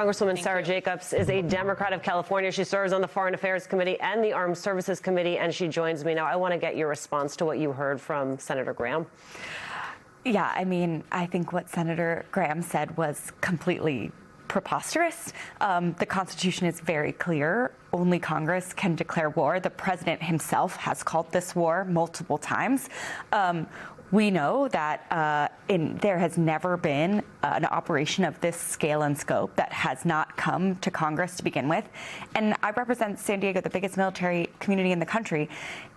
Congresswoman Sara Jacobs is a Democrat of California. She serves on the Foreign Affairs Committee and the Armed Services Committee, and she joins me now. I want to get your response to what you heard from Senator Graham. Yeah, I mean, I think what Senator Graham said was completely preposterous. The Constitution is very clear. Only Congress can declare war. The president himself has called this war multiple times. We know that there has never been an operation of this scale and scope that has not come to Congress to begin with. And I represent San Diego, the biggest military community in the country.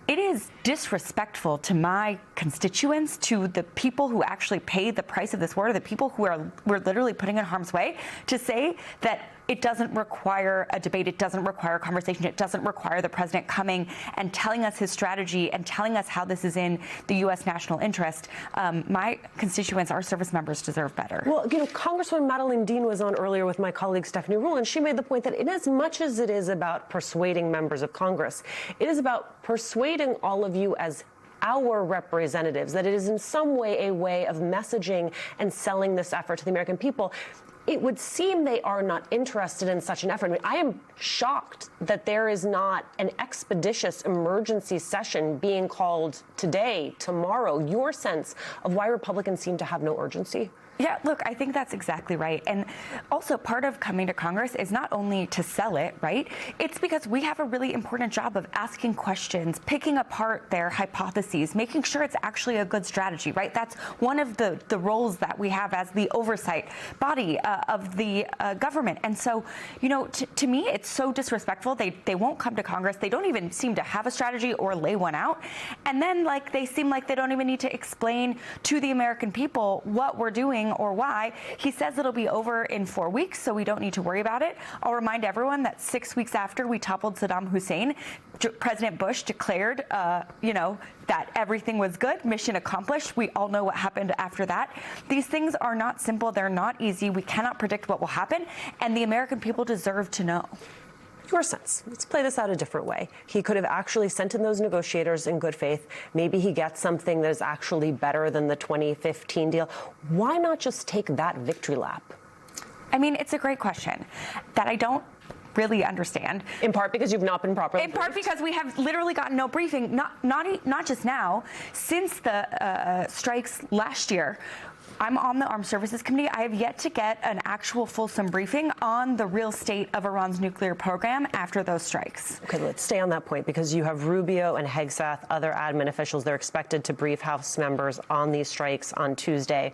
It is disrespectful to my constituents, to the people who actually pay the price of this war, the people who we're literally putting in harm's way, to say that it doesn't require a debate, it doesn't require a conversation, it doesn't require the president coming and telling us his strategy and telling us how this is in the U.S. national interest. My constituents, our service members, deserve better. Well, you know, Congresswoman Madeleine Dean was on earlier with my colleague Stephanie Ruhle, and she made the point that in as much as it is about persuading members of Congress, it is about persuading all of you as our representatives, that it is in some way a way of messaging and selling this effort to the American people. It would seem they are not interested in such an effort. I mean, I am shocked that there is not an expeditious emergency session being called today, tomorrow. Your sense of why Republicans seem to have no urgency? Yeah, look, I think that's exactly right. And also part of coming to Congress is not only to sell it, right? It's because we have a really important job of asking questions, picking apart their hypotheses, making sure it's actually a good strategy, right? That's one of the roles that we have as the oversight body of the government. And so, you know, to me, it's so disrespectful. They won't come to Congress. They don't even seem to have a strategy or lay one out. And then, like, they seem like they don't even need to explain to the American people what we're doing or why. He says it'll be over in 4 weeks, so we don't need to worry about it. I'll remind everyone that 6 weeks after we toppled Saddam Hussein, President Bush declared, that everything was good, mission accomplished. We all know what happened after that. These things are not simple. They're not easy. We cannot predict what will happen, and the American people deserve to know. Your sense. Let's play this out a different way. He could have actually sent in those negotiators in good faith. Maybe he gets something that is actually better than the 2015 deal. Why not just take that victory lap? I mean, it's a great question that I don't really understand. In part because you've not been properly briefed? In part because we have literally gotten no briefing, not just now, since the strikes last year. I'm on the Armed Services Committee. I have yet to get an actual fulsome briefing on the real state of Iran's nuclear program after those strikes. Okay, let's stay on that point because you have Rubio and Hegseth, other admin officials. They're expected to brief House members on these strikes on Tuesday.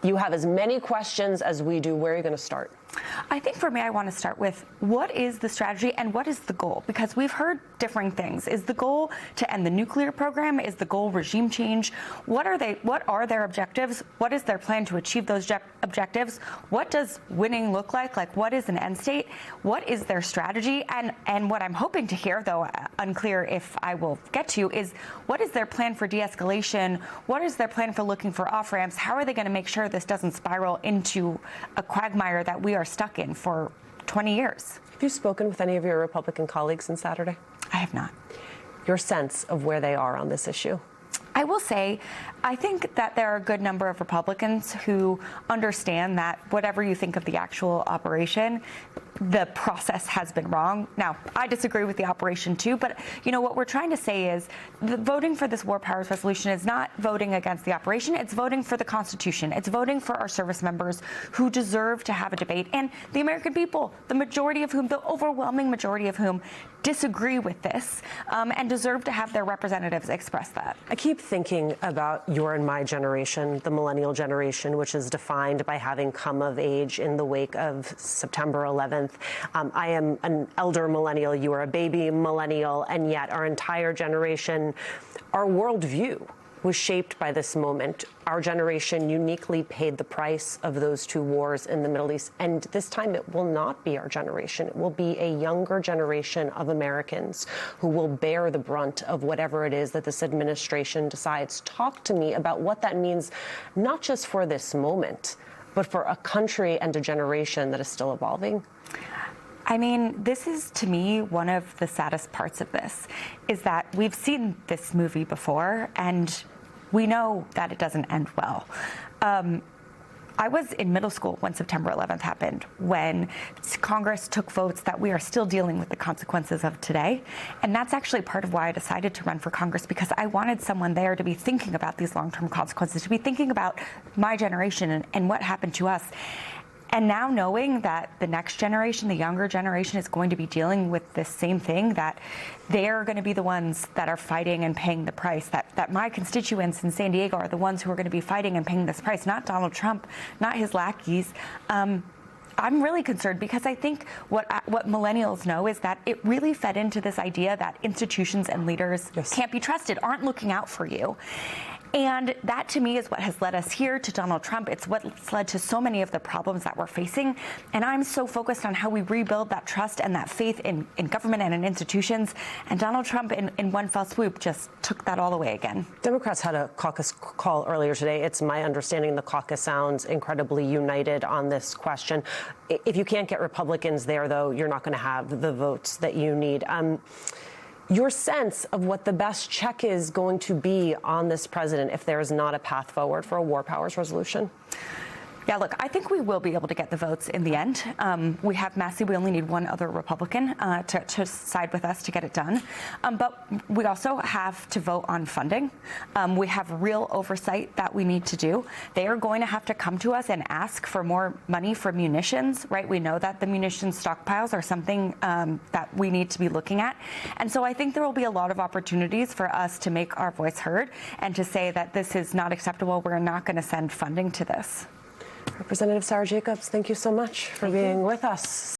You have as many questions as we do. Where are you going to start? I think for me, I want to start with what is the strategy and what is the goal? Because we've heard differing things. Is the goal to end the nuclear program? Is the goal regime change? What are their objectives? What is their plan to achieve those objectives? What does winning look like? Like, what is an end state? What is their strategy? And what I'm hoping to hear, though unclear if I will get to, is what is their plan for de-escalation? What is their plan for looking for off-ramps? How are they going to make sure this doesn't spiral into a quagmire that we are stuck in for 20 years. Have you spoken with any of your Republican colleagues since Saturday? I have not. Your sense of where they are on this issue? I will say, I think that there are a good number of Republicans who understand that whatever you think of the actual operation, the process has been wrong. Now, I disagree with the operation too, but you know what we're trying to say is the voting for this war powers resolution is not voting against the operation, it's voting for the Constitution. It's voting for our service members who deserve to have a debate, and the American people, the majority of whom, the overwhelming majority of whom disagree with this and deserve to have their representatives express that. I keep thinking about your and my generation, the millennial generation, which is defined by having come of age in the wake of September 11th. I am an elder millennial, you are a baby millennial, and yet our entire generation, our worldview was shaped by this moment. Our generation uniquely paid the price of those two wars in the Middle East, and this time it will not be our generation. It will be a younger generation of Americans who will bear the brunt of whatever it is that this administration decides. Talk to me about what that means, not just for this moment, but for a country and a generation that is still evolving. I mean, this is, to me, one of the saddest parts of this, is that we've seen this movie before, and we know that it doesn't end well. I was in middle school when September 11th happened, when Congress took votes that we are still dealing with the consequences of today. And that's actually part of why I decided to run for Congress, because I wanted someone there to be thinking about these long-term consequences, to be thinking about my generation and what happened to us. And now knowing that the next generation, the younger generation, is going to be dealing with this same thing, that they're going to be the ones that are fighting and paying the price, that my constituents in San Diego are the ones who are going to be fighting and paying this price, not Donald Trump, not his lackeys. I'm really concerned because I think what millennials know is that it really fed into this idea that institutions and leaders can't be trusted, aren't looking out for you. And that, to me, is what has led us here to Donald Trump. It's what's led to so many of the problems that we're facing. And I'm so focused on how we rebuild that trust and that faith in government and in institutions. And Donald Trump, in one fell swoop, just took that all away again. Democrats had a caucus call earlier today. It's my understanding the caucus sounds incredibly united on this question. If you can't get Republicans there, though, you're not going to have the votes that you need. Your sense of what the best check is going to be on this president if there is not a path forward for a war powers resolution? Yeah, look, I think we will be able to get the votes in the end. We have Massey. We only need one other Republican to side with us to get it done. But we also have to vote on funding. We have real oversight that we need to do. They are going to have to come to us and ask for more money for munitions, right? We know that the munitions stockpiles are something that we need to be looking at. And so I think there will be a lot of opportunities for us to make our voice heard and to say that this is not acceptable. We're not going to send funding to this. Representative Sara Jacobs, thank you so much for being with us.